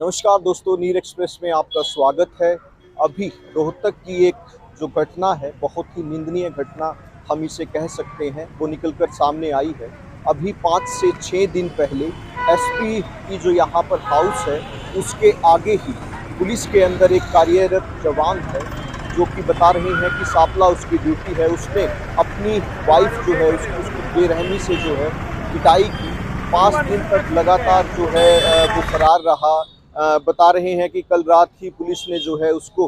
नमस्कार दोस्तों, नीर एक्सप्रेस में आपका स्वागत है। अभी रोहतक की एक जो घटना है, बहुत ही निंदनीय घटना हम इसे कह सकते हैं, वो निकलकर सामने आई है। अभी 5 से 6 दिन पहले एसपी की जो यहाँ पर हाउस है, उसके आगे ही पुलिस के अंदर एक कार्यरत जवान है, जो कि बता रहे हैं कि सापला उसकी ड्यूटी है। उसने अपनी वाइफ जो है उसकी बेरहमी से जो है पिटाई की। 5 दिन तक लगातार जो है वो फरार रहा। बता रहे हैं कि कल रात ही पुलिस ने जो है उसको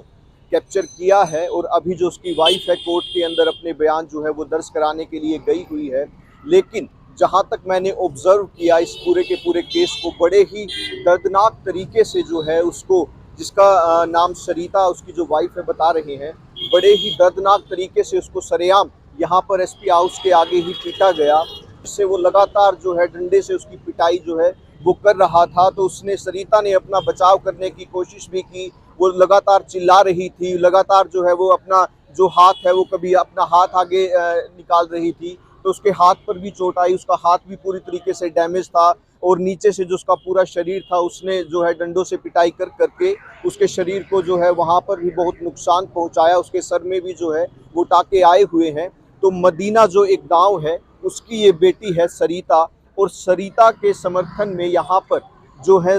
कैप्चर किया है और अभी जो उसकी वाइफ है कोर्ट के अंदर अपने बयान जो है वो दर्ज कराने के लिए गई हुई है। लेकिन जहां तक मैंने ऑब्जर्व किया इस पूरे के पूरे केस को, बड़े ही दर्दनाक तरीके से जो है उसको, जिसका नाम सरिता उसकी जो वाइफ है बता रहे हैं, बड़े ही दर्दनाक तरीके से उसको सरेआम यहाँ पर एसपी हाउस के आगे ही पीटा गया। इससे वो लगातार जो है डंडे से उसकी पिटाई जो है वो कर रहा था। तो उसने, सरिता ने अपना बचाव करने की कोशिश भी की। वो लगातार चिल्ला रही थी, लगातार जो है वो अपना जो हाथ है वो कभी अपना हाथ आगे निकाल रही थी, तो उसके हाथ पर भी चोट आई। उसका हाथ भी पूरी तरीके से डैमेज था और नीचे से जो उसका पूरा शरीर था, उसने जो है डंडों से पिटाई कर करके उसके शरीर को जो है वहाँ पर भी बहुत नुकसान पहुँचाया। उसके सर में भी जो है वो टाके आए हुए हैं। तो मदीना जो एक गाँव है, उसकी ये बेटी है सरिता, और सरिता के समर्थन में यहाँ पर जो है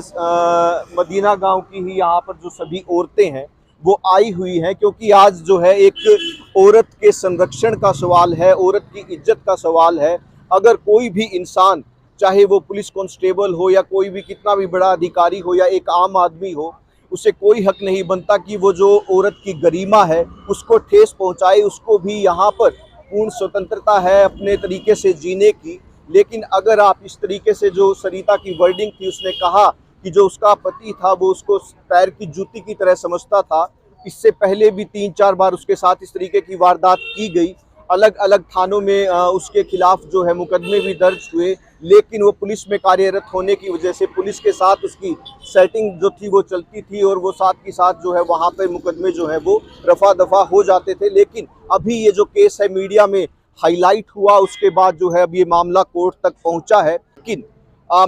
मदीना गांव की ही यहाँ पर जो सभी औरतें हैं वो आई हुई हैं, क्योंकि आज जो है एक औरत के संरक्षण का सवाल है, औरत की इज्जत का सवाल है। अगर कोई भी इंसान, चाहे वो पुलिस कांस्टेबल हो या कोई भी कितना भी बड़ा अधिकारी हो या एक आम आदमी हो, उसे कोई हक नहीं बनता कि वो जो औरत की गरिमा है उसको ठेस पहुंचाए। उसको भी यहाँ पर पूर्ण स्वतंत्रता है अपने तरीके से जीने की। लेकिन अगर आप इस तरीके से, जो सरिता की वर्डिंग थी, उसने कहा कि जो उसका पति था वो उसको पैर की जूती की तरह समझता था। इससे पहले भी 3-4 बार उसके साथ इस तरीके की वारदात की गई। अलग अलग थानों में उसके खिलाफ जो है मुकदमे भी दर्ज हुए, लेकिन वो पुलिस में कार्यरत होने की वजह से पुलिस के साथ उसकी सेटिंग जो थी वो चलती थी और वो साथ के साथ जो है वहाँ पर मुकदमे जो है वो रफा दफा हो जाते थे। लेकिन अभी ये जो केस है मीडिया में हाईलाइट हुआ, उसके बाद जो है अब ये मामला कोर्ट तक पहुंचा है। लेकिन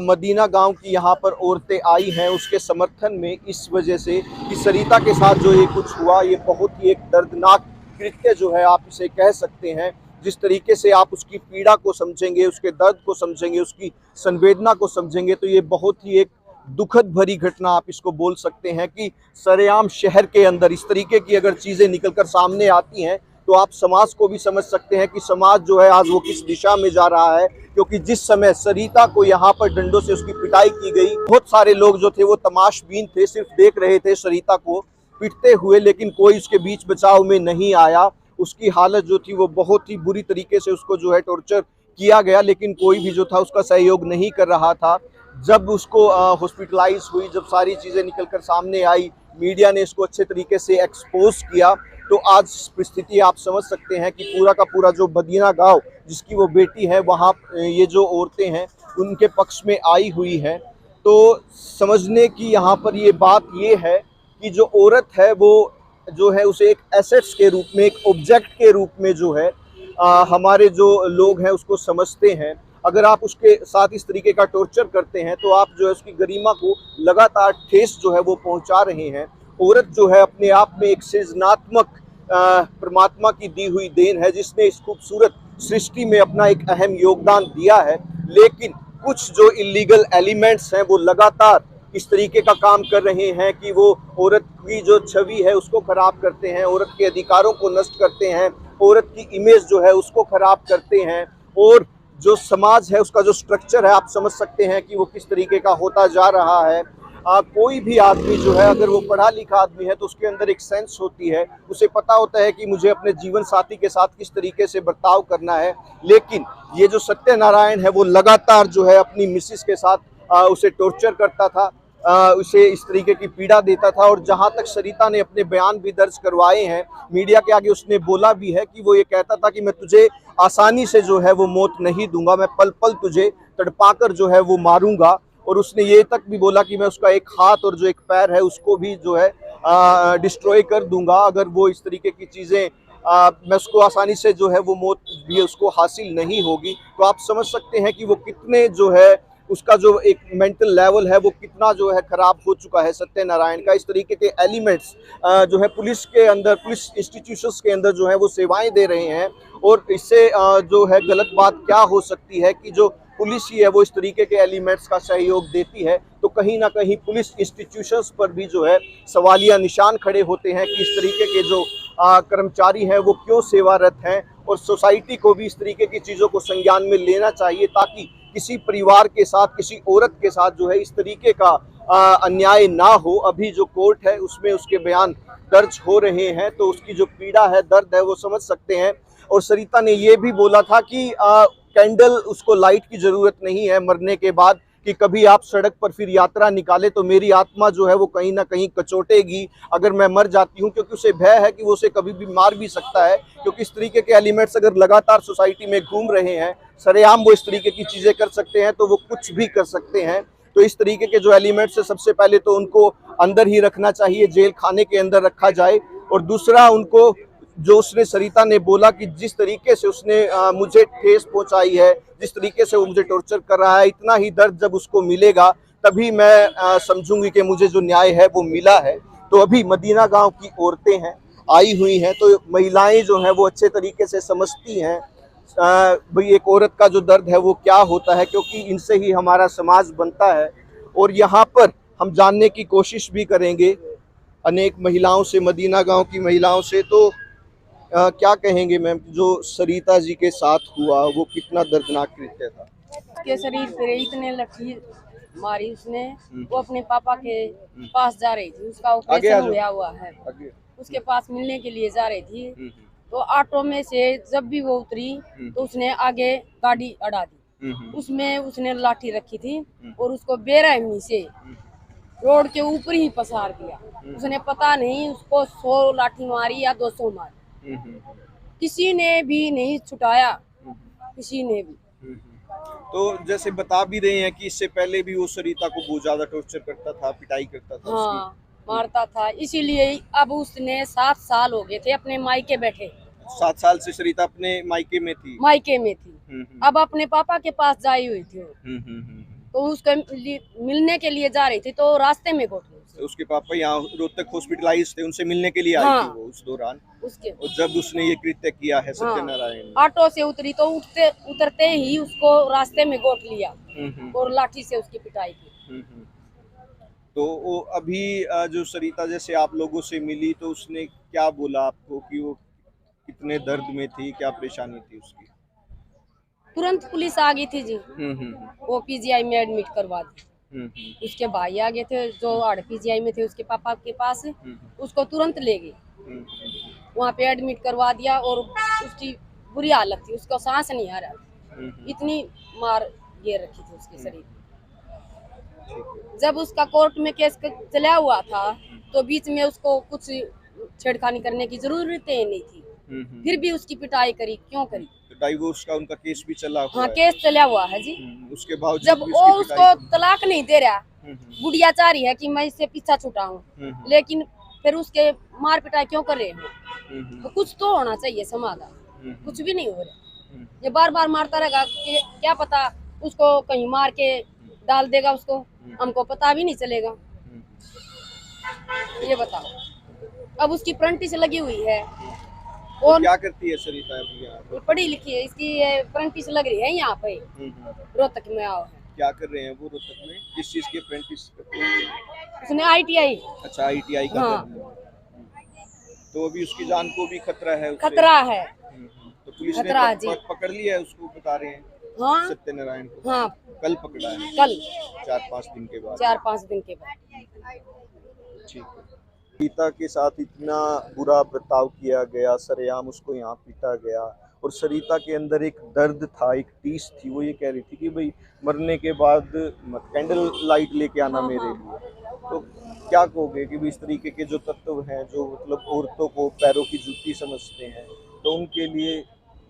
मदीना गांव की यहाँ पर औरतें आई हैं उसके समर्थन में, इस वजह से कि सरिता के साथ जो ये कुछ हुआ, ये बहुत ही एक दर्दनाक कृत्य जो है आप इसे कह सकते हैं। जिस तरीके से आप उसकी पीड़ा को समझेंगे, उसके दर्द को समझेंगे, उसकी संवेदना को समझेंगे, तो ये बहुत ही एक दुखद भरी घटना आप इसको बोल सकते हैं कि सरेआम शहर के अंदर इस तरीके की अगर चीज़ें निकलकर सामने आती हैं तो आप समाज को भी समझ सकते हैं कि समाज जो है आज वो किस दिशा में जा रहा है। क्योंकि जिस समय सरिता को यहाँ पर डंडों से उसकी पिटाई की गई, बहुत सारे लोग जो थे वो तमाशबीन थे, सिर्फ देख रहे थे सरिता को पिटते हुए, लेकिन कोई उसके बीच बचाव में नहीं आया। उसकी हालत जो थी वो बहुत ही बुरी तरीके से उसको जो है टॉर्चर किया गया, लेकिन कोई भी जो था उसका सहयोग नहीं कर रहा था। जब उसको हॉस्पिटलाइज हुई, जब सारी चीज़ें निकल कर सामने आई, मीडिया ने इसको अच्छे तरीके से एक्सपोज किया, तो आज परिस्थिति आप समझ सकते हैं कि पूरा का पूरा जो मदीना गांव जिसकी वो बेटी है, वहाँ ये जो औरतें हैं उनके पक्ष में आई हुई हैं। तो समझने की यहाँ पर ये बात ये है कि जो औरत है वो जो है उसे एक एसेट्स के रूप में, एक ऑब्जेक्ट के रूप में जो है हमारे जो लोग हैं उसको समझते हैं। अगर आप उसके साथ इस तरीके का टॉर्चर करते हैं तो आप जो है उसकी गरिमा को लगातार ठेस जो है वो पहुंचा रहे हैं। औरत जो है अपने आप में एक सृजनात्मक परमात्मा की दी हुई देन है, जिसने इस खूबसूरत सृष्टि में अपना एक अहम योगदान दिया है। लेकिन कुछ जो इलीगल एलिमेंट्स हैं वो लगातार इस तरीके का काम कर रहे हैं कि वो औरत की जो छवि है उसको खराब करते हैं, औरत के अधिकारों को नष्ट करते हैं, औरत की इमेज जो है उसको खराब करते हैं। और जो समाज है उसका जो स्ट्रक्चर है आप समझ सकते हैं कि वो किस तरीके का होता जा रहा है। कोई भी आदमी जो है, अगर वो पढ़ा लिखा आदमी है तो उसके अंदर एक सेंस होती है, उसे पता होता है कि मुझे अपने जीवन साथी के साथ किस तरीके से बर्ताव करना है। लेकिन ये जो सत्यनारायण है वो लगातार जो है अपनी मिसिस के साथ उसे टॉर्चर करता था, उसे इस तरीके की पीड़ा देता था। और जहाँ तक सरिता ने अपने बयान भी दर्ज करवाए हैं मीडिया के आगे, उसने बोला भी है कि वो ये कहता था कि मैं तुझे आसानी से जो है वो मौत नहीं दूंगा, मैं पल पल तुझे तड़पाकर जो है वो मारूंगा। और उसने ये तक भी बोला कि मैं उसका एक हाथ और जो एक पैर है उसको भी जो है डिस्ट्रॉय कर दूंगा, अगर वो इस तरीके की चीज़ें, मैं उसको आसानी से जो है वो मौत भी उसको हासिल नहीं होगी। तो आप समझ सकते हैं कि वो कितने जो है उसका जो एक मेंटल लेवल है वो कितना जो है खराब हो चुका है सत्यनारायण का। इस तरीके के एलिमेंट्स जो है पुलिस के अंदर, पुलिस इंस्टीट्यूशंस के अंदर जो है वो सेवाएं दे रहे हैं। और इससे जो है गलत बात क्या हो सकती है कि जो पुलिस ही है वो इस तरीके के एलिमेंट्स का सहयोग देती है, तो कहीं ना कहीं पुलिस इंस्टीट्यूशंस पर भी जो है सवालिया निशान खड़े होते हैं कि इस तरीके के जो कर्मचारी हैं वो क्यों सेवारत हैं। और सोसाइटी को भी इस तरीके की चीज़ों को संज्ञान में लेना चाहिए, ताकि किसी परिवार के साथ, किसी औरत के साथ जो है इस तरीके का अन्याय ना हो। अभी जो कोर्ट है उसमें उसके बयान दर्ज हो रहे हैं, तो उसकी जो पीड़ा है, दर्द है, वो समझ सकते हैं। और सरिता ने ये भी बोला था कि कैंडल, उसको लाइट की ज़रूरत नहीं है मरने के बाद, कि कभी आप सड़क पर फिर यात्रा निकाले तो मेरी आत्मा जो है वो कहीं ना कहीं कचोटेगी अगर मैं मर जाती हूँ, क्योंकि उसे भय है कि वो उसे कभी भी मार भी सकता है। क्योंकि इस तरीके के एलिमेंट्स अगर लगातार सोसाइटी में घूम रहे हैं, सरेआम वो इस तरीके की चीज़ें कर सकते हैं, तो वो कुछ भी कर सकते हैं। तो इस तरीके के जो एलिमेंट्स है, सबसे पहले तो उनको अंदर ही रखना चाहिए, जेल खाने के अंदर रखा जाए। और दूसरा, उनको जो उसने, सरिता ने बोला कि जिस तरीके से उसने मुझे ठेस पहुंचाई है, जिस तरीके से वो मुझे टॉर्चर कर रहा है, इतना ही दर्द जब उसको मिलेगा तभी मैं समझूंगी कि मुझे जो न्याय है वो मिला है। तो अभी मदीना गांव की औरतें हैं, आई हुई हैं, तो महिलाएं जो हैं वो अच्छे तरीके से समझती हैं भाई एक औरत का जो दर्द है वो क्या होता है, क्योंकि इनसे ही हमारा समाज बनता है। और यहाँ पर हम जानने की कोशिश भी करेंगे अनेक महिलाओं से, मदीना गाँव की महिलाओं से। तो क्या कहेंगे मैम, जो सरिता जी के साथ हुआ वो कितना दर्दनाक कृत्य था? उसके शरीर पे इतने लठी मारी उसने। वो अपने पापा के पास जा रही थी, उसका ऑपरेशन हुआ है, उसके पास मिलने के लिए जा रही थी। तो ऑटो में से जब भी वो उतरी तो उसने आगे गाड़ी अड़ा दी, उसमें उसने लाठी रखी थी और उसको बेरहमी से रोड के ऊपर ही पसार दिया। उसने पता नहीं उसको 100 लाठी मारी या 200 मारी, किसी ने भी नहीं छुटाया, किसी ने भी। तो जैसे बता भी रहे हैं कि इससे पहले भी वो सरिता को बहुत ज्यादा टॉर्चर करता था, पिटाई करता था। हाँ, मारता था। इसीलिए अब उसने 7 साल हो गए थे अपने मायके बैठे। 7 साल से सरिता अपने मायके में थी? मायके में थी। अब अपने पापा के पास जाई हुई थी। तो उसको मिलने के लिए जा रही थी, तो रास्ते में घोट तो उसके पापा यहाँ रोहतक हॉस्पिटलाइज थे, उनसे मिलने के लिए आई थी वो उस दौरान उसके। और जब उसने ये कृत्य किया है सत्यनारायण, ऑटो से उतरी तो उतरते ही उसको रास्ते में गोट लिया और लाठी से उसकी पिटाई की। तो वो अभी जो सरिता जैसे आप लोगों से मिली तो उसने क्या बोला आपको कि वो कितने दर्द में थी, क्या परेशानी थी उसकी? तुरंत पुलिस आ गई थी जी। वो पीजीआई में एडमिट करवा दी। उसके भाई आ गए थे जो पीजीआई में थे उसके पापा के पास, उसको तुरंत ले गए, वहाँ पे एडमिट करवा दिया। और उसकी बुरी हालत थी, उसको सांस नहीं आ रहा, इतनी मार ये रखी थी उसके शरीर। जब उसका कोर्ट में केस चला हुआ था तो बीच में उसको कुछ छेड़खानी करने की जरूरत ही नहीं थी, फिर भी उसकी पिटाई करी, क्यों करी? डाइवोर्स का उनका केस भी चला हुआ हाँ, केस चला हुआ है जी। उसके बावजूद जब वो उसको तलाक नहीं दे रहा, गुड़िया चाह रही है कि मैं इससे पीछा छुटा हूँ, लेकिन फिर उसके मार पिटाई क्यों कर रहे हैं? तो कुछ तो होना चाहिए समाधान, कुछ भी नहीं हो रहा। ये बार बार मारता रहेगा, क्या पता उसको कहीं मार के डाल देगा उसको, हमको पता भी नहीं चलेगा। ये बताओ, अब उसकी प्रेंटिस लगी हुई है। और क्या करती है सरिता अभी यहाँ? पढ़ी लिखी है, इसकी प्रेंटिस लग रही है यहाँ पे रोहतक में। आओ, क्या कर रहे हैं वो रोहतक में? किस चीज की अप्रेंटिस करते हैं? उसने ITI। अच्छा, ITI का हाँ। तो अभी उसकी जान को भी खतरा है? खतरा है। तो पुलिस ने पकड़ लिया है उसको, बता रहे हैं? हाँ, सत्यनारायण को? हाँ, कल पकड़ा है? कल 4-5 दिन के बाद? 4-5 दिन के बाद। ठीक है। सरिता के साथ इतना बुरा बर्ताव किया गया, सरेआम उसको यहाँ पीटा गया, और सरिता के अंदर एक दर्द था, एक टीस थी। वो ये कह रही थी कि भाई मरने के बाद कैंडल लाइट लेके आना मेरे लिए। तो क्या कहोगे कि इस तरीके के जो तत्व हैं, जो मतलब औरतों को पैरों की जूती समझते हैं, तो उनके लिए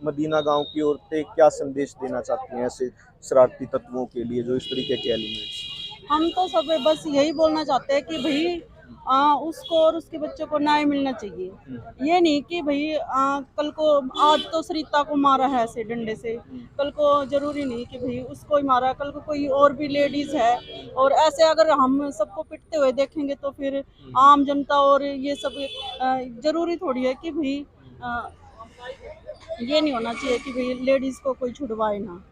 मदीना गांव की औरतें क्या संदेश देना चाहती हैं ऐसे शरारती तत्वों के लिए, जो इस तरीके के एलिमेंट्स? हम तो सब बस यही बोलना चाहते हैं कि भाई उसको और उसके बच्चों को न्याय मिलना चाहिए। ये नहीं कि भाई कल को आज तो सरिता को मारा है ऐसे डंडे से, कल को जरूरी नहीं कि भाई उसको ही मारा, कल को कोई और भी लेडीज है। और ऐसे अगर हम सबको पिटते हुए देखेंगे तो फिर आम जनता और ये सब जरूरी थोड़ी है कि भाई ये नहीं होना चाहिए कि भाई लेडीज को कोई छुड़वाए ना।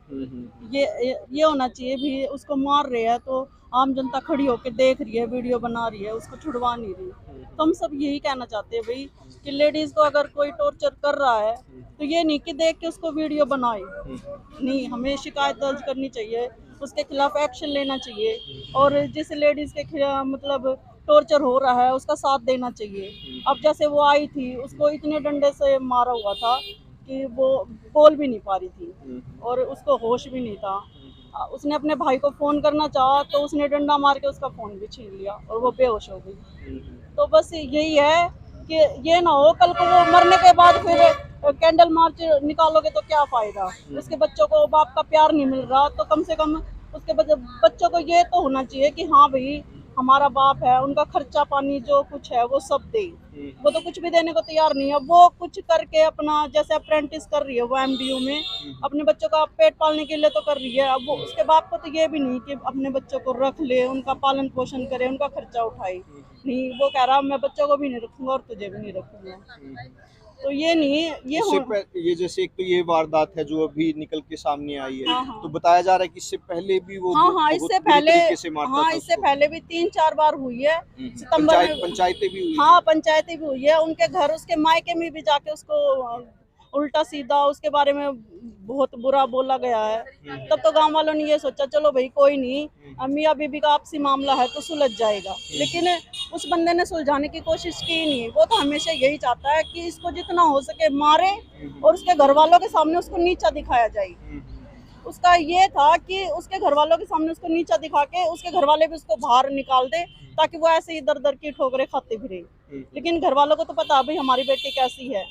ये होना चाहिए भी उसको मार रहे हैं तो आम जनता खड़ी होकर देख रही है, वीडियो बना रही है, उसको छुड़वा नहीं रही। तो हम सब यही कहना चाहते हैं भाई कि लेडीज को अगर कोई टॉर्चर कर रहा है तो ये नहीं कि देख के उसको वीडियो बनाए, नहीं, हमें शिकायत दर्ज करनी चाहिए, उसके खिलाफ एक्शन लेना चाहिए और जिस लेडीज के खिलाफ मतलब टॉर्चर हो रहा है उसका साथ देना चाहिए। अब जैसे वो आई थी उसको इतने डंडे से मारा हुआ था कि वो बोल भी नहीं पा रही थी और उसको होश भी नहीं था। उसने अपने भाई को फोन करना चाहा तो उसने डंडा मार के उसका फोन भी छीन लिया और वो बेहोश हो गई। तो बस यही है कि ये ना हो कल को वो मरने के बाद फिर कैंडल मार्च निकालोगे तो क्या फायदा। उसके बच्चों को बाप का प्यार नहीं मिल रहा तो कम से कम उसके बच्चों को ये तो होना चाहिए कि हाँ भाई हमारा बाप है, उनका खर्चा पानी जो कुछ है वो सब दे। वो तो कुछ भी देने को तैयार नहीं है, वो कुछ करके अपना जैसे अप्रेंटिस कर रही है वो एमडीयू में अपने बच्चों का पेट पालने के लिए तो कर रही है। अब वो उसके बाप को तो ये भी नहीं कि अपने बच्चों को रख ले, उनका पालन पोषण करे, उनका खर्चा उठाए, नहीं, वो कह रहा मैं बच्चों को भी नहीं रखूंगा और तुझे भी नहीं रखूंगा। तो ये नहीं, ये जैसे एक तो ये वारदात है जो अभी निकल के सामने आई है। हाँ। तो बताया जा रहा है कि इससे पहले भी वो हाँ, इससे पहले इससे पहले भी 3-4 बार हुई है। सितंबर में पंचायतें भी हुई। हाँ, पंचायतें भी हुई है, उनके घर उसके मायके में भी जाके उसको उल्टा सीधा उसके बारे में बहुत बुरा बोला गया है। तब तो गांव वालों ने ये सोचा चलो भाई कोई नहीं, मियां बीबी का आपसी मामला है तो सुलझ जाएगा, लेकिन उस बंदे ने सुलझाने की कोशिश की नहीं। वो तो हमेशा यही चाहता है कि इसको जितना हो सके मारे और उसके घर वालों के सामने उसको नीचा दिखाया जाए। उसका ये था कि उसके घर वालों के सामने उसको नीचा दिखा के उसके घर वाले भी उसको बाहर निकाल दे ताकि वो ऐसे ही दर दर की ठोकरें खाते फिरे। लेकिन घर वालों को तो पता भाई हमारी बेटी कैसी है।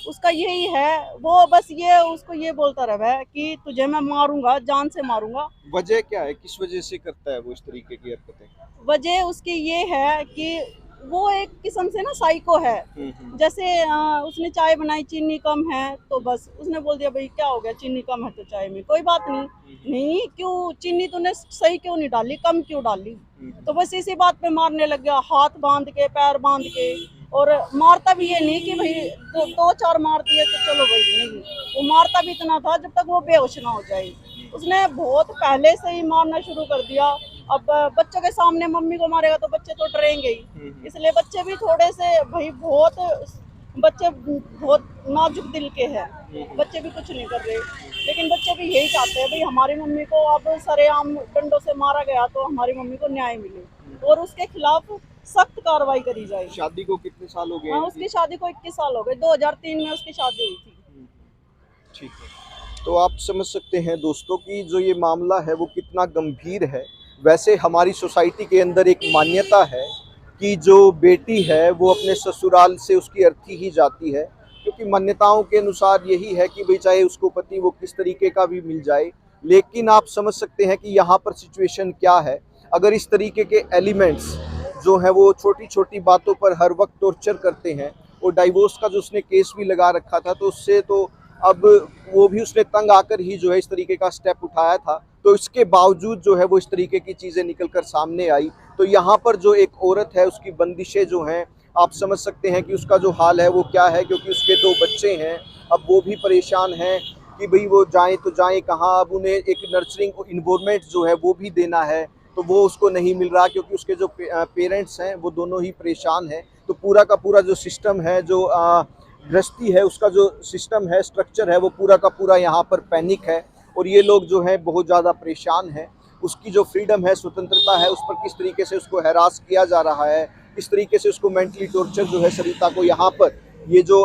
उसका यही है, वो बस ये उसको ये बोलता रहा है कि तुझे मैं मारूंगा, जान से मारूंगा। वजह क्या है, किस वजह से करता है वो इस तरीके की हरकतें? वजह उसकी ये है कि वो एक किस्म से ना साइको है। जैसे उसने चाय बनाई, चीनी कम है तो बस उसने बोल दिया भाई क्या हो गया, चीनी कम है तो चाय में कोई बात नहीं, क्यों चीनी तूने सही क्यों नहीं डाली, कम क्यों डाली। तो बस इसी बात पे मारने लग गया, हाथ बांध के पैर बांध के। और मारता भी ये नहीं कि भाई 2-4 मार दिए तो चलो भाई, नहीं, वो मारता भी इतना था जब तक वो बेहोश ना हो जाए। उसने बहुत पहले से ही मारना शुरू कर दिया। अब बच्चों के सामने मम्मी को मारेगा तो बच्चे तो डरेंगे ही, इसलिए बच्चे भी थोड़े से भाई बच्चे बहुत नाजुक दिल के हैं, बच्चे भी कुछ नहीं कर रहे। लेकिन बच्चे भी यही चाहते हैं भाई हमारी मम्मी को अब सरेआम डंडों से मारा गया तो हमारी मम्मी को न्याय मिले और उसके खिलाफ सख्त कार्रवाई करी जाए। शादी को कितने साल हो गए? हाँ, उसकी शादी को 21 साल हो गए, 2003 में उसकी शादी हुई थी। ठीक है, तो आप समझ सकते हैं दोस्तों कि जो ये मामला है वो कितना गंभीर है। वैसे हमारी सोसाइटी के अंदर एक मान्यता है कि जो बेटी है वो अपने ससुराल से उसकी अर्थी ही जाती है, क्योंकि मान्यताओं के अनुसार यही है कि भाई चाहे उसको पति वो किस तरीके का भी मिल जाए। लेकिन आप समझ सकते हैं कि यहाँ पर सिचुएशन क्या है। अगर इस तरीके के एलिमेंट्स जो है वो छोटी छोटी बातों पर हर वक्त टॉर्चर करते हैं, और डाइवोर्स का जो उसने केस भी लगा रखा था तो उससे तो अब वो भी उसने तंग आकर ही जो है इस तरीके का स्टेप उठाया था, तो इसके बावजूद जो है वो इस तरीके की चीज़ें निकल कर सामने आई। तो यहाँ पर जो एक औरत है उसकी बंदिशें जो हैं आप समझ सकते हैं कि उसका जो हाल है वो क्या है, क्योंकि उसके 2 बच्चे हैं। अब वो भी परेशान हैं कि भाई वो जाएँ तो जाएँ कहाँ। अब उन्हें एक नर्सरिंग इन्वायरमेंट जो है वो भी देना है तो वो उसको नहीं मिल रहा, क्योंकि उसके जो पेरेंट्स हैं वो दोनों ही परेशान हैं। तो पूरा का पूरा जो सिस्टम है, जो गृहस्थी है उसका जो सिस्टम है, स्ट्रक्चर है, वो पूरा का पूरा यहाँ पर पैनिक है और ये लोग जो हैं बहुत ज़्यादा परेशान हैं। उसकी जो फ्रीडम है, स्वतंत्रता है, उस पर किस तरीके से उसको हैरास किया जा रहा है, किस तरीके से उसको मेंटली टॉर्चर जो है सरिता को यहाँ पर ये जो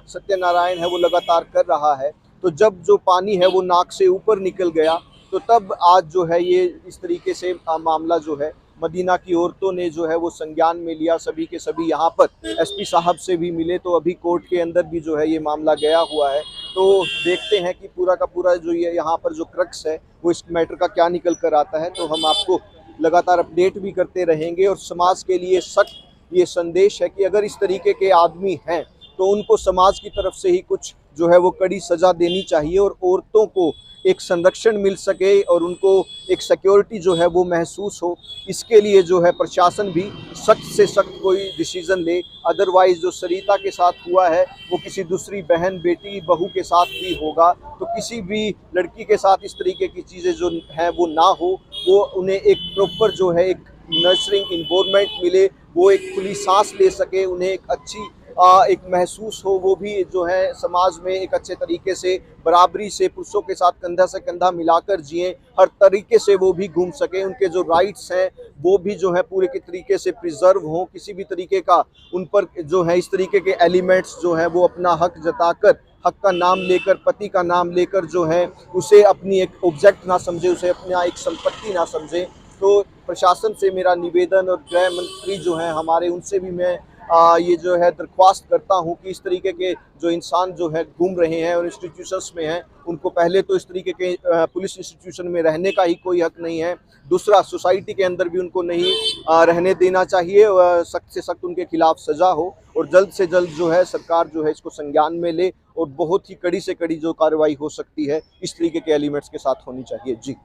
सत्यनारायण है वो लगातार कर रहा है। तो जब जो पानी है वो नाक से ऊपर निकल गया तो तब आज जो है ये इस तरीके से मामला जो है मदीना की औरतों ने जो है वो संज्ञान में लिया। सभी के सभी यहाँ पर एसपी साहब से भी मिले, तो अभी कोर्ट के अंदर भी जो है ये मामला गया हुआ है। तो देखते हैं कि पूरा का पूरा जो ये यहाँ पर जो क्रक्स है वो इस मैटर का क्या निकल कर आता है। तो हम आपको लगातार अपडेट भी करते रहेंगे। और समाज के लिए सख्त ये संदेश है कि अगर इस तरीके के आदमी हैं तो उनको समाज की तरफ से ही कुछ जो है वो कड़ी सज़ा देनी चाहिए और औरतों को एक संरक्षण मिल सके और उनको एक सिक्योरिटी जो है वो महसूस हो। इसके लिए जो है प्रशासन भी सख्त से सख्त कोई डिसीज़न ले। अदरवाइज़ जो सरिता के साथ हुआ है वो किसी दूसरी बहन, बेटी, बहू के साथ भी होगा। तो किसी भी लड़की के साथ इस तरीके की चीज़ें जो हैं वो ना हो, वो उन्हें एक प्रॉपर जो है एक नर्सरिंग इन्वायरमेंट मिले, वो एक खुली सांस ले सके, उन्हें एक अच्छी एक महसूस हो, वो भी जो है समाज में एक अच्छे तरीके से बराबरी से पुरुषों के साथ कंधा से कंधा मिलाकर जिए, हर तरीके से वो भी घूम सके, उनके जो राइट्स हैं वो भी जो है पूरे के तरीके से प्रिजर्व हों। किसी भी तरीके का उन पर जो है इस तरीके के एलिमेंट्स जो है वो अपना हक जताकर, हक का नाम लेकर, पति का नाम लेकर जो है उसे अपनी एक ऑब्जेक्ट ना समझे, उसे अपना एक संपत्ति ना समझे। तो प्रशासन से मेरा निवेदन और गृह मंत्री जो हैं हमारे, उनसे भी मैं ये जो है दरख्वास्त करता हूँ कि इस तरीके के जो इंसान जो है घूम रहे हैं और इंस्टीट्यूशंस में हैं, उनको पहले तो इस तरीके के पुलिस इंस्टीट्यूशन में रहने का ही कोई हक नहीं है। दूसरा, सोसाइटी के अंदर भी उनको नहीं रहने देना चाहिए। सख्त से सख्त उनके खिलाफ सज़ा हो और जल्द से जल्द जो है सरकार जो है इसको संज्ञान में ले और बहुत ही कड़ी से कड़ी जो कार्रवाई हो सकती है इस तरीके के एलिमेंट्स के साथ होनी चाहिए। जी।